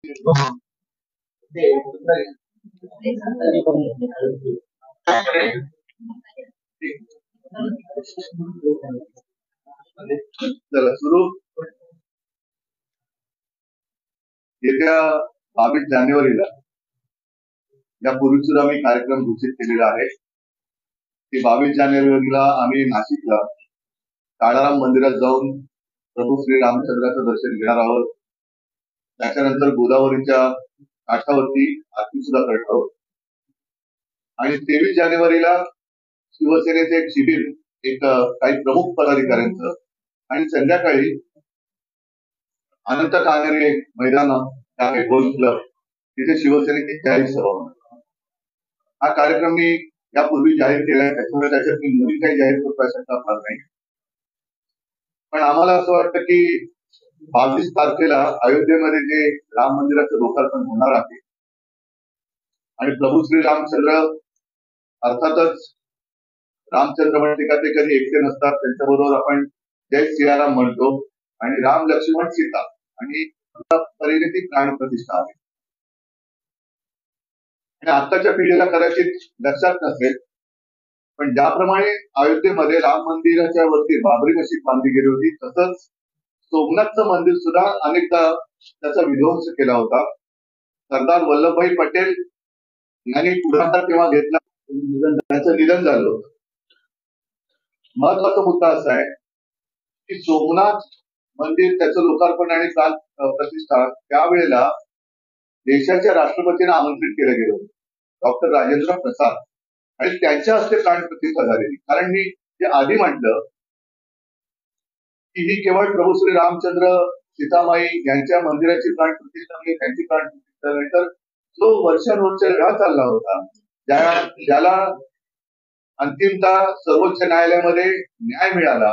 चला सुरू. येत्या 22 जानेवारीला यापूर्वी सुद्धा आम्ही कार्यक्रम घोषित केलेला आहे की 22 जानेवारीला आम्ही नाशिकला काळाराम मंदिरात जाऊन प्रभू श्री रामचंद्राचं दर्शन घेणार आहोत. त्याच्यानंतर गोदावरीच्या काठावरती आरती सुद्धा करणार आहोत. आणि 23 जानेवारीला शिवसेनेचे एक शिबिर काही प्रमुख पदाधिकाऱ्यांचं आणि संध्याकाळी अनंत कानडे मैदान आहे गोल्फ क्लब तिथे शिवसेनेची जाहीर सभा होणार. हा कार्यक्रम मी यापूर्वी जाहीर केलाय, त्याच्यामुळे त्याच्यात मी नवीन काही जाहीर करू शकणार नाही. पण आम्हाला असं वाटतं की 22 तारखेला अयोध्येमध्ये जे राम मंदिराचं लोकार्पण होणार आहे आणि प्रभू श्री रामचंद्र अर्थातच रामचंद्र म्हणते का ते कधी एकटे नसतात, त्यांच्याबरोबर आपण जय सियाराम म्हणतो आणि राम लक्ष्मण सीता आणि परिणिती प्राण प्रतिष्ठा आहे. आणि आत्ताच्या पिढीला कदाचित लक्षात नसेल, पण ज्याप्रमाणे अयोध्येमध्ये राम मंदिराच्या वरती बाबरी मशीद बांधली गेली होती, तसंच सोमनाथचं मंदिर सुद्धा अनेकदा त्याचा विध्वंस केला होता. सरदार वल्लभभाई पटेल यांनी पुढाकार तेव्हा घेतला, त्यांचं निधन झालं होतं. महत्वाचा मुद्दा असा आहे की सोमनाथ मंदिर त्याचं लोकार्पण आणि प्राण प्रतिष्ठा त्यावेळेला देशाच्या राष्ट्रपतींना आमंत्रित केलं गेलं होतं, डॉक्टर राजेंद्र प्रसाद, आणि त्यांच्या हस्ते प्राण प्रतिष्ठा झालेली. कारण मी जे आधी म्हटलं की ही केवळ प्रभू श्री रामचंद्र सीतामाई यांच्या मंदिराची प्राण प्रतिष्ठा म्हणजे त्यांची प्राण प्रतिष्ठा नाही, तर जो वर्षानुवर्ष लढा चालला होता, ज्याला अंतिमतः सर्वोच्च न्यायालयामध्ये न्याय मिळाला,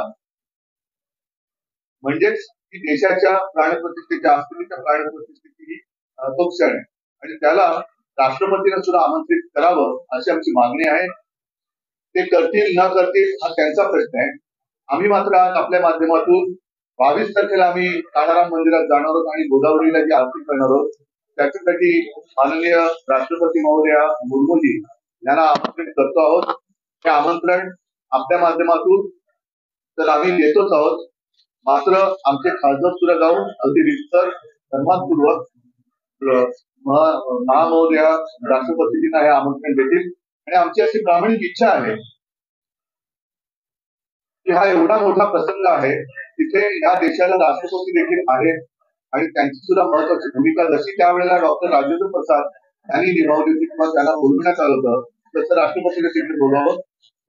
म्हणजेच की देशाच्या प्राणप्रतिष्ठेच्या अस्मितेच्या प्राणप्रतिष्ठेची तो क्षण आहे आणि त्याला राष्ट्रपतींना सुद्धा आमंत्रित करावं अशी आमची मागणी आहे. ते करतील न करतील हा त्यांचा प्रश्न आहे. आम्ही मात्र आज आपल्या माध्यमातून 22 तारखेला आम्ही काळाराम मंदिरात जाणार आहोत आणि गोदावरीला जी आरती करणार आहोत, त्याच्यासाठी माननीय राष्ट्रपती महोदया मुर्मूजी यांना आमंत्रित करतो आहोत. हे आमंत्रण आपल्या माध्यमातून तर आम्ही देतोच आहोत, मात्र आमचे खासदार सुद्धा जाऊन अगदी विस्तर सन्मानपूर्वक महामहोदया राष्ट्रपतीजींना हे आमंत्रण देतील. आणि आमची अशी प्रामाणिक इच्छा आहे की हा एवढा मोठा प्रसंग आहे, तिथे या देशाला राष्ट्रपती देखील आहेत आणि त्यांची सुद्धा महत्वाची भूमिका जशी त्यावेळेला डॉक्टर राजेंद्र प्रसाद यांनी निभावली होती किंवा त्यांना बोलवण्यात आलं होतं, तसं राष्ट्रपतीने तिथे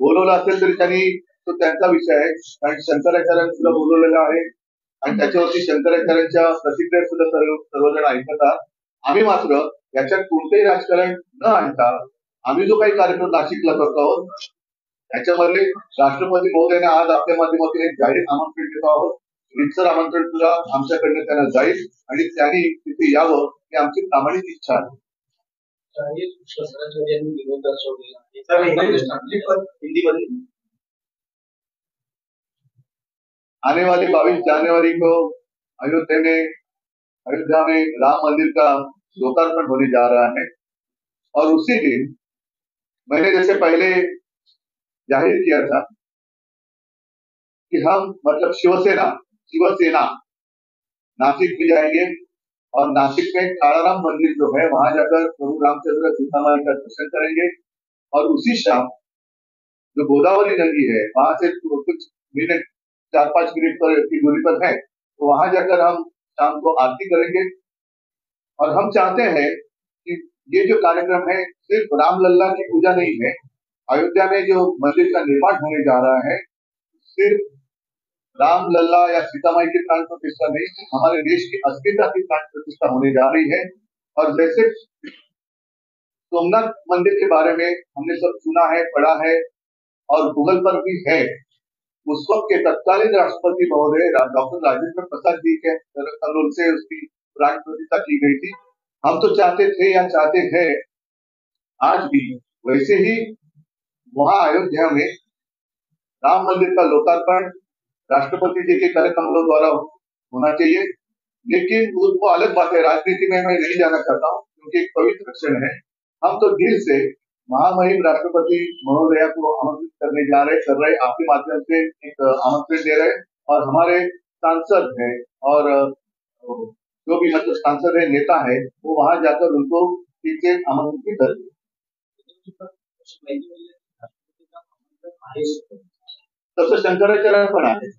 बोलवलं असेल तरी त्यांनी तो त्यांचा विषय आहे. कारण शंकराचार्यांनी सुद्धा बोलवलेलं आहे आणि त्याच्यावरती शंकराचार्यांच्या प्रतिक्रिया सुद्धा सर्वजण ऐकतात. आम्ही मात्र याच्यात कोणतेही राजकारण न आणता आम्ही जो काही कार्यक्रम नाशिकला करतो आहोत, त्याच्यामध्ये राष्ट्रपती महोदयांना आज आपल्या माध्यमातून एक जाहीर आमंत्रण देतो आहोत. रितसर आमंत्रण सुद्धा आमच्याकडनं त्यांना जाईल आणि त्यांनी तिथे यावं ही आमची प्रामाणिक इच्छा आहे. आने वाली 22 जनवरी को अयोध्या में राम मंदिर का लोकार्पण होने जा रहा है और उसी दिन मैंने जैसे पहले जाहिर किया था कि हम मतलब शिवसेना नासिक भी जाएंगे और नासिक में कालाराम मंदिर जो है वहां जाकर प्रभु रामचंद्र सीतामाई का दर्शन करेंगे और उसी शाम जो गोदावरी नदी है वहां से कुछ मिनट 4-5 मिनट पर की दूरी पर है, तो वहां जाकर हम शाम को आरती करेंगे. और हम चाहते हैं कि ये जो कार्यक्रम है सिर्फ रामलल्ला की पूजा नहीं है. अयोध्या में जो मंदिर का निर्माण होने जा रहा है सिर्फ रामलल्ला या सीतामाई की प्राण प्रतिष्ठा नहीं, हमारे देश की अस्मिता की प्राण प्रतिष्ठा होने जा रही है. और जैसे सोमनाथ मंदिर के बारे में हमने सब सुना है, पढ़ा है और गूगल पर भी है. उस वक्त के तत्कालीन राष्ट्रपति महोदय डॉक्टर राजेंद्र प्रसाद जी के अनुरोध से उसकी प्राण प्रतिष्ठा की गई थी. हम तो चाहते थे या चाहते हैं आज भी वैसे ही वहां अयोध्या में राम मंदिर का लोकार्पण राष्ट्रपति जी के कार्यक्रमों द्वारा होना चाहिए. लेकिन वो अलग बात है, राजनीति में मैं नहीं जाना चाहता हूँ क्योंकि एक पवित्र क्षण है। हम तो दिल से महामहिम राष्ट्रपति महोदया को आमंत्रित करने जा रहे कर रहे आपके माध्यम से एक आमंत्रण दे रहे, और हमारे सांसद हैं और जो भी मतलब सांसद है, नेता है, वो वहां जाकर उनको ठीक से आमंत्रित कर तसं शंकराचार्य पण आहे.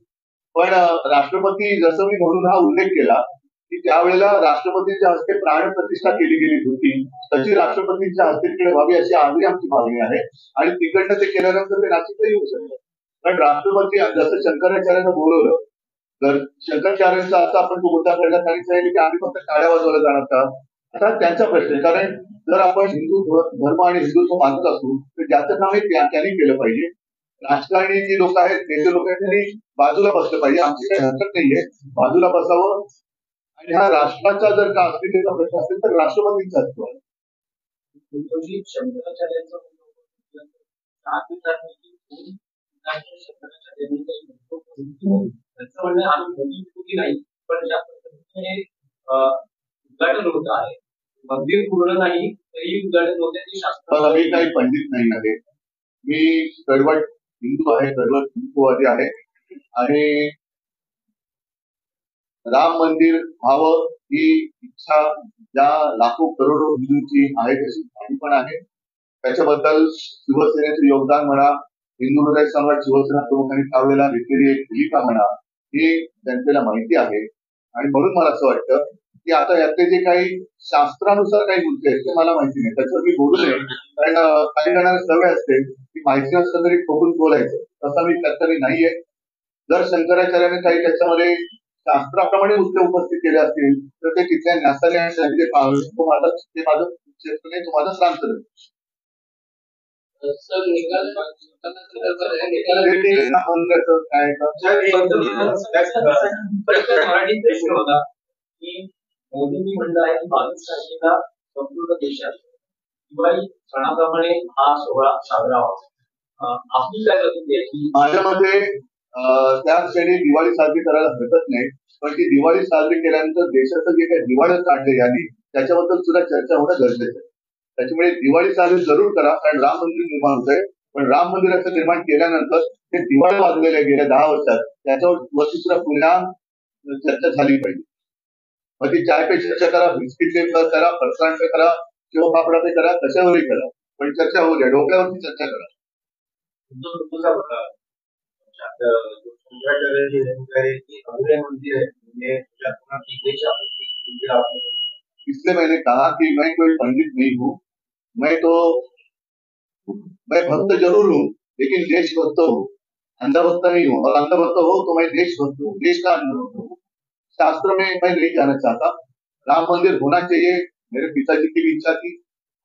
पण राष्ट्रपती जसं मी म्हणून हा उल्लेख केला की त्यावेळेला राष्ट्रपतींच्या हस्ते प्राणप्रतिष्ठा केली गेली होती, तशी राष्ट्रपतींच्या हस्ते तिकडे व्हावी अशी आजही आमची मागणी आहे. आणि तिकडनं ते केल्यानंतर ते नाशिकला येऊ शकतं. पण राष्ट्रपती जसं शंकराचार्यानं बोलवलं, तर शंकराचार्यांचा असा आपण तो मुद्दा काढला, त्यांनी सांगितलं की आम्ही फक्त टाळ्या वाजवल्या जाणार का? आता त्यांचा प्रश्न आहे. कारण जर आपण हिंदू धर्म आणि हिंदुत्व मानत असू तर ज्याचं काम आहे त्यांनी केलं पाहिजे. राजकारणी जी लोक आहेत, नेते लोक आहेत, त्यांनी बाजूला बसलं पाहिजे. आमची काही हरकत नाहीये, बाजूला बसावं. आणि हा राष्ट्राचा जर का अस्मितेचा प्रश्न असेल तर राष्ट्रपतींचा असतो. शंकराचार्यांचा म्हणणं आम्ही नाही, पण ज्या पद्धतीने उद्घाटन होत आहे, मंदिर पूर्ण नाही तरी उद्घाटन होते. शास्त्र मी काही पंडित नाही आहे, मी कडवट हिंदू आहे, कडवट हिंदुवादी आहे. आणि राम मंदिर व्हावं ही इच्छा ज्या लाखो करोडो हिंदूंची आहे तशी माझी पण आहे. त्याच्याबद्दल शिवसेनेचं योगदान म्हणा, हिंदू हृदय सम्राट शिवसेना प्रमुखांनी त्यावेळेला घेतलेली एक भूमिका म्हणा, ही जनतेला माहिती आहे. आणि म्हणून मला असं वाटतं की आता यातले जे काही शास्त्रानुसार काही मुद्दे आहेत ते मला माहिती नाही, त्याच्यावर मी बोलू नये. कारण काही जणांना सवय असते की माहिती नसतं तरी ठोकून बोलायचं, तसा मी त्यातरी नाहीये. जर शंकराचार्याने काही त्याच्यामध्ये शास्त्राप्रमाणे मुद्दे उपस्थित केले असतील तर ते तिथल्या न्यासाने आणि त्यांचे तो माझं क्षेत्र नाही, तो माझा प्रांत नाही. सर निकाल मराठी प्रश्न होता की मोदींनी म्हणलं आहे की 22 तारखेला संपूर्ण देशात दिवाळी सणाप्रमाणे हा सोहळा साजरा व्हावा. आपली काय प्रतिक्रिया? माझ्या मते त्या क्षणी दिवाळी साजरी करायला हरकत नाही, पण ती दिवाळी साजरी केल्यानंतर देशाचं जे काही दिवाळी काढले यांनी त्याच्याबद्दल सुद्धा चर्चा होणं गरजेचं आहे. त्याच्यामुळे दिवाळी साजरी जरूर करा, कारण राम मंदिर निर्माण होत आहे. पण राम मंदिराचं निर्माण केल्यानंतर ते दिवाळी वाजलेल्या गेल्या 10 वर्षात त्याच्यावर सुद्धा पुन्हा चर्चा झाली पाहिजे. मग ती चाय पे चर्चा करा, बिस्किट पे करा, फरसाण पे करा, किंवा पापडा पे करा, कशावरही करा, पण चर्चा होऊ द्या, डोक्यावरती चर्चा करा. इसलिए मैंने कहा कि मैं कोई पंडित नहीं हूँ, मैं भक्त जरूर हूँ लेकिन देशभक्त हूँ, अंधभक्त नहीं हूँ. और अंधभक्त हो तो मैं देशभक्त हूँ, देश का अंधभक्त हूँ. शास्त्र में मैं नहीं जाना चाहता. राम मंदिर होना चाहिए, मेरे पिताजी की भी इच्छा थी,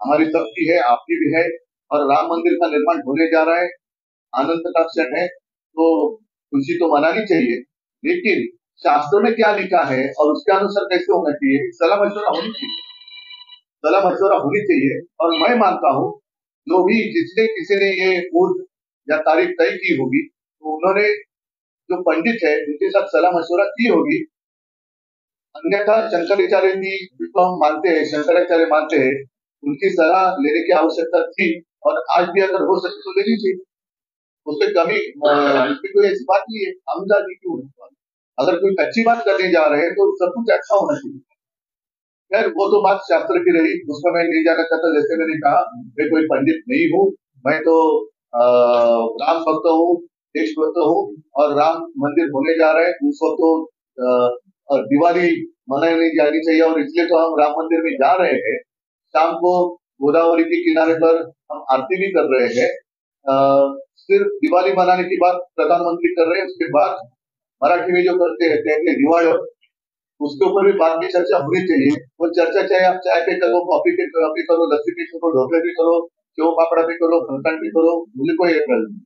हमारी सबकी है, आपकी भी है. और राम मंदिर का निर्माण होने जा रहा है, आनंद का क्षण है, तो खुशी तो मनानी चाहिए. लेकिन शास्त्र में क्या लिखा है और उसके अनुसार कैसे होना चाहिए, सलाह मशवरा होनी चाहिए, सलाह मशवरा होनी चाहिए. और मैं मानता हूँ जो भी जिसने किसी ने ये मुहूर्त या तारीख तय की होगी तो उन्होंने जो पंडित है उनके साथ सलाह मशवरा की होगी. अन्यथा शंकराचार्य जी जिसको हम मानते हैं, शंकराचार्य मानते हैं, उनकी सलाह लेने की आवश्यकता थी और आज भी अगर हो सके तो लेनी चाहिए. उससे कमी उसकी कोई ऐसी बात नहीं है. आमदादी की अगर कोई अच्छी बात करने जा रहे हैं तो सब कुछ अच्छा होना चाहिए. खैर वो तो बात शास्त्र की रही, उसमें मैं नहीं जाना चाहता. जैसे मैंने कहा मैं कोई पंडित नहीं हूँ, मैं तो राम भक्त हूँ, देशभक्त हूँ. और राम मंदिर होने जा रहे हैं उस वक्त तो दिवाली मनाई जानी चाहिए, और इसलिए तो हम राम मंदिर में जा रहे हैं. शाम को गोदावरी के किनारे पर हम आरती भी कर रहे हैं. सिर्फ दिवाली मनाने की बात प्रधानमंत्री कर रहे हैं, उसके बाद मराठी में जो करते हैं दिवाली, उसके ऊपर भी बाद में चर्चा होनी चाहिए. वो चर्चा चाहे आप चाय पे करो, कॉफी पे करो, लस्सी पे करो, ढोकले पे करो, सेव पापड़ा पे करो, फरसाण पे करो, मुझे कोई एतराज नहीं.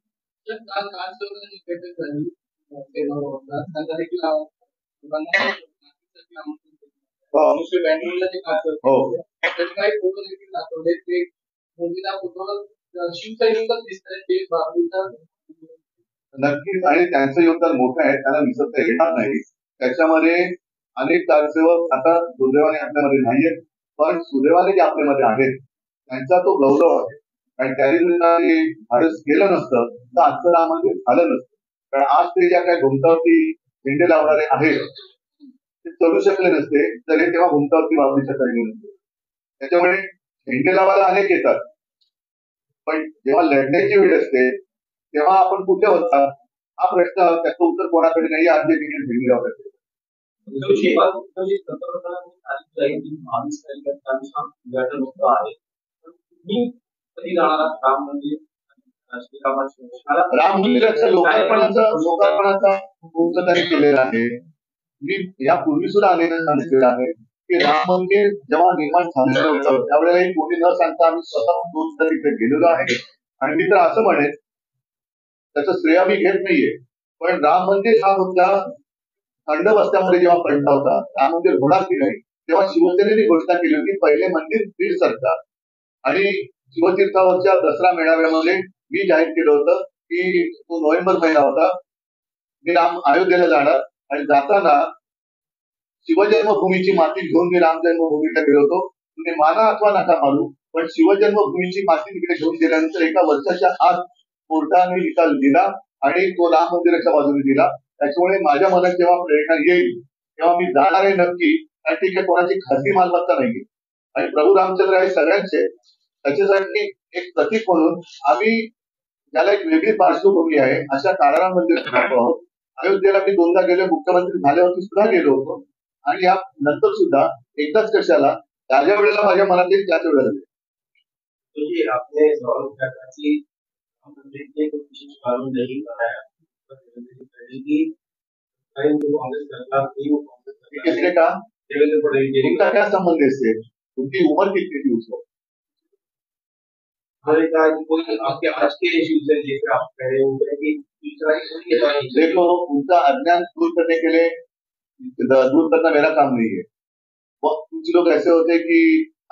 नक्कीच, आणि त्यांचं योगदान मोठं आहे, त्याला विसरता येणार नाही. त्याच्यामध्ये अनेक कारसेवक आता दुर्दैवाने आपल्यामध्ये नाहीयेत, पण सुदैवाने जे आपल्यामध्ये आहेत त्यांचा तो गौरव आहे. आणि त्यांनी धाडस केलं नसतं तर आजचं राम मंदिर झालं नसतं. कारण आज ते ज्या काही घुमतावरती झेंडे लावणारे आहेत ते चढू शकले नसते तर हे तेव्हा घुमतावरती वावडीच्या चढले नसते. त्याच्यामुळे झेंडे लावायला अनेक येतात, पण जेव्हा लढण्याची वेळ असते तेव्हा आपण कुठे होता हा प्रश्न, त्याचं उत्तर कोणाकडे नाही. आज जे झेंडे लावतात राम मंदिराच्या लोकार्पणाचा त्यांनी केलेला आहे. मी यापूर्वी सुद्धा अनेक सांगितलेलं आहे की राम मंदिर जेव्हा निर्माण झालेलं होतं त्यावेळेला कोणी न सांगता आम्ही स्वतः तिथे गेलेलो आहे. आणि मी तर असं म्हणेन, त्याचं श्रेय मी घेत नाहीये, पण राम मंदिर हा मुद्दा थंड बस्त्यामध्ये जेव्हा पडला होता, राम मंदिर होणार की नाही, तेव्हा शिवसेनेने घोषणा केली होती पहिले मंदिर फिर सरकार. आणि शिवतीर्थावरच्या दसरा मेळाव्यामध्ये मी जाहीर केलं होतं की तो नोव्हेंबर महिना होता, मी राम अयोध्येला जाणार आणि जाताना शिवजन्मभूमीची माती घेऊन मी राम जन्मभूमीला गेलो होतो. तुम्ही माना अथवा नका मानू, पण शिवजन्मभूमीची माती तिकडे घेऊन गेल्यानंतर एका वर्षाच्या आत कोर्टाने निकाल दिला आणि तो राम मंदिराच्या बाजूने दिला. त्याच्यामुळे माझ्या मनात जेव्हा प्रेरणा येईल तेव्हा मी जाणार आहे नक्की. आणि ठीक आहे, कोणाची खासगी मालमत्ता नाहीये आणि प्रभू रामचंद्र आहे सगळ्यांचे. त्याच्यासाठी एक प्रतीक म्हणून आम्ही ज्याला एक वेगळी पार्श्वभूमी आहे अशा काळाराम मंदिर आहोत. अयोध्येला मी दोनदा गेलो, मुख्यमंत्री झाल्यावरती सुद्धा गेलो होतो. आणि या नंतर सुद्धा एकदाच कशाला, ज्या वेळेला माझ्या मनात येईल त्याच वेळेला. किसने कहा? उनका क्या संबंध इससे? उनकी उम्र कितनी थी उसको? आपके आज के इश्यूज है जैसे आप कह रहे हो कि देखो, उनका अज्ञान दूर करने के लिए दूर करना मेरा काम नहीं है. कुछ लोग ऐसे होते हैं कि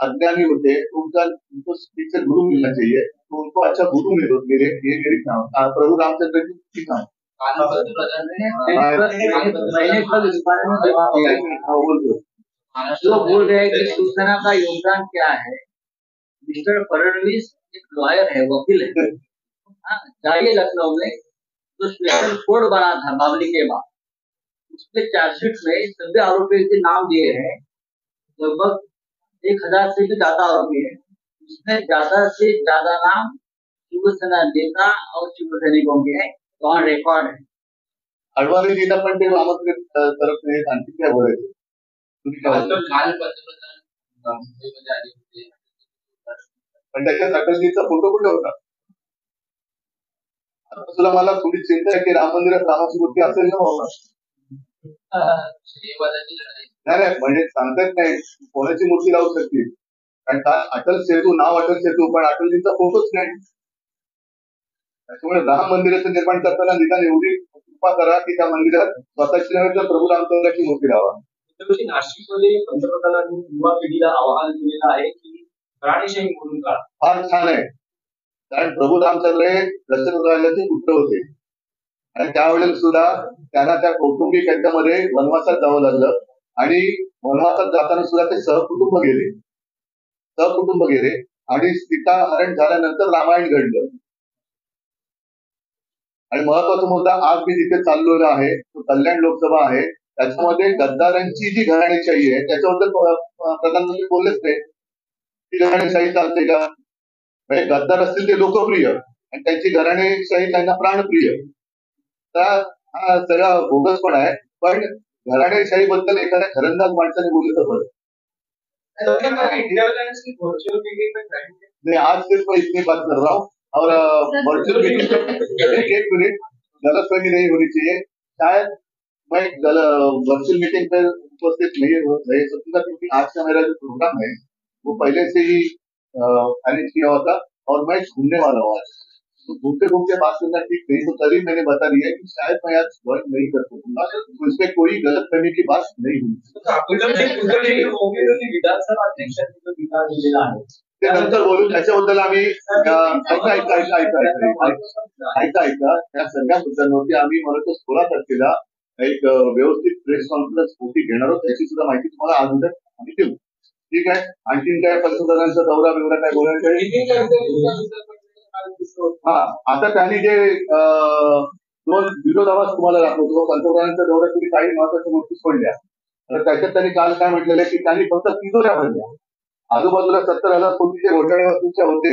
अज्ञानी होते हैं, उनको पीछे गुरु मिलना चाहिए, तो उनको अच्छा गुरु मिलो. ये मेरी काम, प्रभु रामचंद्र की काम. जो बोल रहे हैं कि शिवसेना का योगदान क्या है, मिस्टर फडणवीस एक लॉयर है, वकील है. जाइए लखनऊ में जो स्पेशल कोर्ट बना था बाबरी के बाद, उसके चार्जशीट में सभी आरोपियों के नाम दिए हैं. लगभग 1000 से भी ज्यादा आरोपी है. उसमें ज्यादा से ज्यादा नाम शिवसेना नेता और शिव सैनिकों के वहाँ रिकॉर्ड है. अडवाणी जी पण ते आमंत्रित करत नाही. आणखी काय बोलायचं? पण त्याच्यात अटलजीचा फोटो कुठे होता? आता तुला मला थोडी चिंता आहे की राम मंदिरात रामाची मूर्ती असेल ना बाबा. नाही म्हणजे सांगतात नाही कोणाची मूर्ती लावू शकते. कारण का अटल सेतू, नाव अटल सेतू, पण अटलजीचा फोटोच नाही. त्याच्यामुळे राम मंदिराचं निर्माण करताना निदान एवढी कृपा करा की त्या मंदिरात स्वतःची नव्हे तर प्रभू रामचंद्राची मूर्ती लावा. नाशिकमध्ये पंतप्रधानांनी युवा पिढीला आवाहन केलेलं आहे की घराणेशाही म्हणून का. फार छान आहे, कारण प्रभू रामचंद्र हे दशरथ राजाचे पुत्र होते आणि त्यावेळेला सुद्धा त्यांना त्या कौटुंबिक यांच्यामध्ये वनवासात जावं लागलं आणि वनवासात जाताना सुद्धा ते सहकुटुंब गेले आणि सीता हरण झाल्यानंतर रामायण घडलं. आणि महत्वाचा मुद्दा आज मी जिथे चाललेलो आहे तो कल्याण लोकसभा आहे, त्याच्यामध्ये गद्दारांची जी घराणेशाही आहे त्याच्याबद्दल प्रधानमंत्री बोललेच नाही. ती घराणेशाही चालते का? म्हणजे गद्दार असतील ते लोकप्रिय आणि त्यांची घराणेशाही त्यांना प्राणप्रिय. तर हा सगळा बोगसपणा आहे. पण घराणेशाही बद्दल एखाद्या खरंदाज माणसाने बोललं तर बरं. आज सिर्फ मैं इतनी बात कर रहा हूँ और वर्चुअल मीटिंग एक मिनट गलतफहमी नहीं होनी चाहिए. शायद मैं वर्चुअल मीटिंग पर उपस्थित नहीं रह सकूंगा क्योंकि आज का मेरा जो प्रोग्राम है वो पहले से ही अरेंज किया हुआ था और मैं घूमने वाला हूँ आज. तो घूमते घूमते बात करना ठीक नहीं, तो तभी मैंने बता दिया कि शायद मैं आज वर्क नहीं कर सकूंगा, तो इसमें कोई गलतफहमी की बात नहीं हुई. विधानसभा अध्यक्षांनी ते नंतर बोलू. त्याच्याबद्दल आम्ही ऐका या सगळ्या मुद्द्यांवरती आम्ही मला तर 16 तारखेला एक व्यवस्थित प्रेस कॉन्फरन्स मोठी घेणार आहोत, त्याची सुद्धा माहिती तुम्हाला आज उद्या आम्ही देऊ. ठीक आहे. आणखीन काय पंतप्रधानांचा दौरा बिवरा काय बोलायचं हा आता त्यांनी जे 2 विरोध आवाज तुम्हाला दाखवतो पंतप्रधानांच्या दौऱ्यात तुम्ही काही महत्वाच्या गोष्टी सोडल्या तर त्याच्यात त्यांनी काल काय म्हटलेलं आहे की त्यांनी फक्त तिजोऱ्या भरल्या. आजूबाजूला 70,000 कोटीचे घोटाळे तुमच्या होते,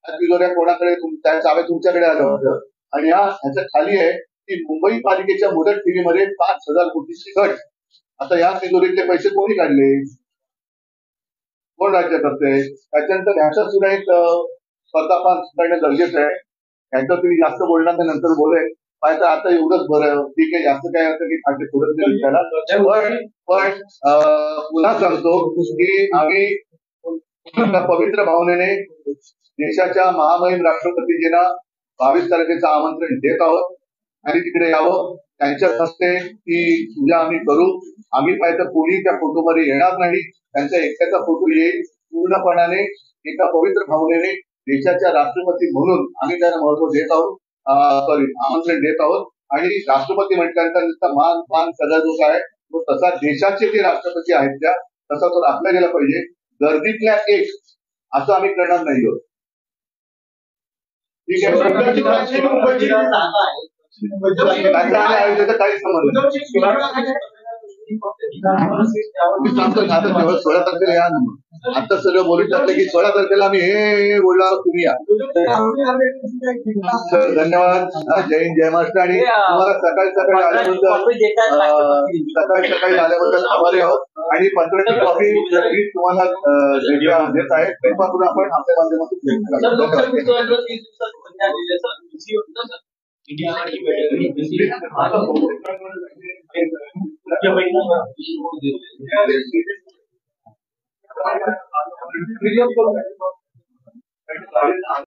त्या तिजोऱ्या कोणाकडे त्या चाव्या तुमच्याकडे आलं होतं. आणि ह्याच्या खाली आहे की मुंबई पालिकेच्या मुदत ठेवीमध्ये 5,000 कोटीची घट. आता या तिजोरीतले पैसे कोणी काढले, कोण राज्य करते, त्याच्यानंतर ह्याचा सुद्धा एक पर्दाफाश करणं गरजेचं आहे. ह्याचं तुम्ही जास्त बोलणार तर नंतर बोलेल, पाहिजे आता एवढंच बरं ठीक आहे, जास्त काय असं की खाते थोडं तरी विचारा. पण पुन्हा सांगतो की आम्ही पवित्र भावनेने देशाच्या महामहिम राष्ट्रपतीजींना 22 तारखेचं आमंत्रण देत आहोत आणि तिकडे यावं. त्यांच्या हस्ते ती पूजा आम्ही करू. आम्ही पाहिजे कोणी त्या फोटोमध्ये येणार नाही, त्यांचा एकट्याचा फोटो येईल. पूर्णपणाने एका पवित्र भावनेने देशाच्या राष्ट्रपती म्हणून आम्ही त्यांना महत्व देत आहोत, आमंत्रण देत आहोत. आणि राष्ट्रपती म्हटल्यानंतर मान मान सगळा जो काय तो तसा देशाचे जे राष्ट्रपती आहेत त्या तसा तो राखला गेला पाहिजे. गर्दीतल्या एक असं आम्ही करणार नाही आहोत. ठीक आहे. त्याचा काही संबंध सांगतो आता तेव्हा 16 तारखेला या ना. आता सगळं बोलून टाकलं की 16 तारखेला आम्ही हे बोलणार तुम्ही या. धन्यवाद. जय हिंद, जय महाराष्ट्र. आणि तुम्हाला सकाळी आल्याबद्दल आभारी आहोत. आणि पत्राची कॉपी तुम्हाला देत आहे कृपा करून आपण आपल्या माध्यमातून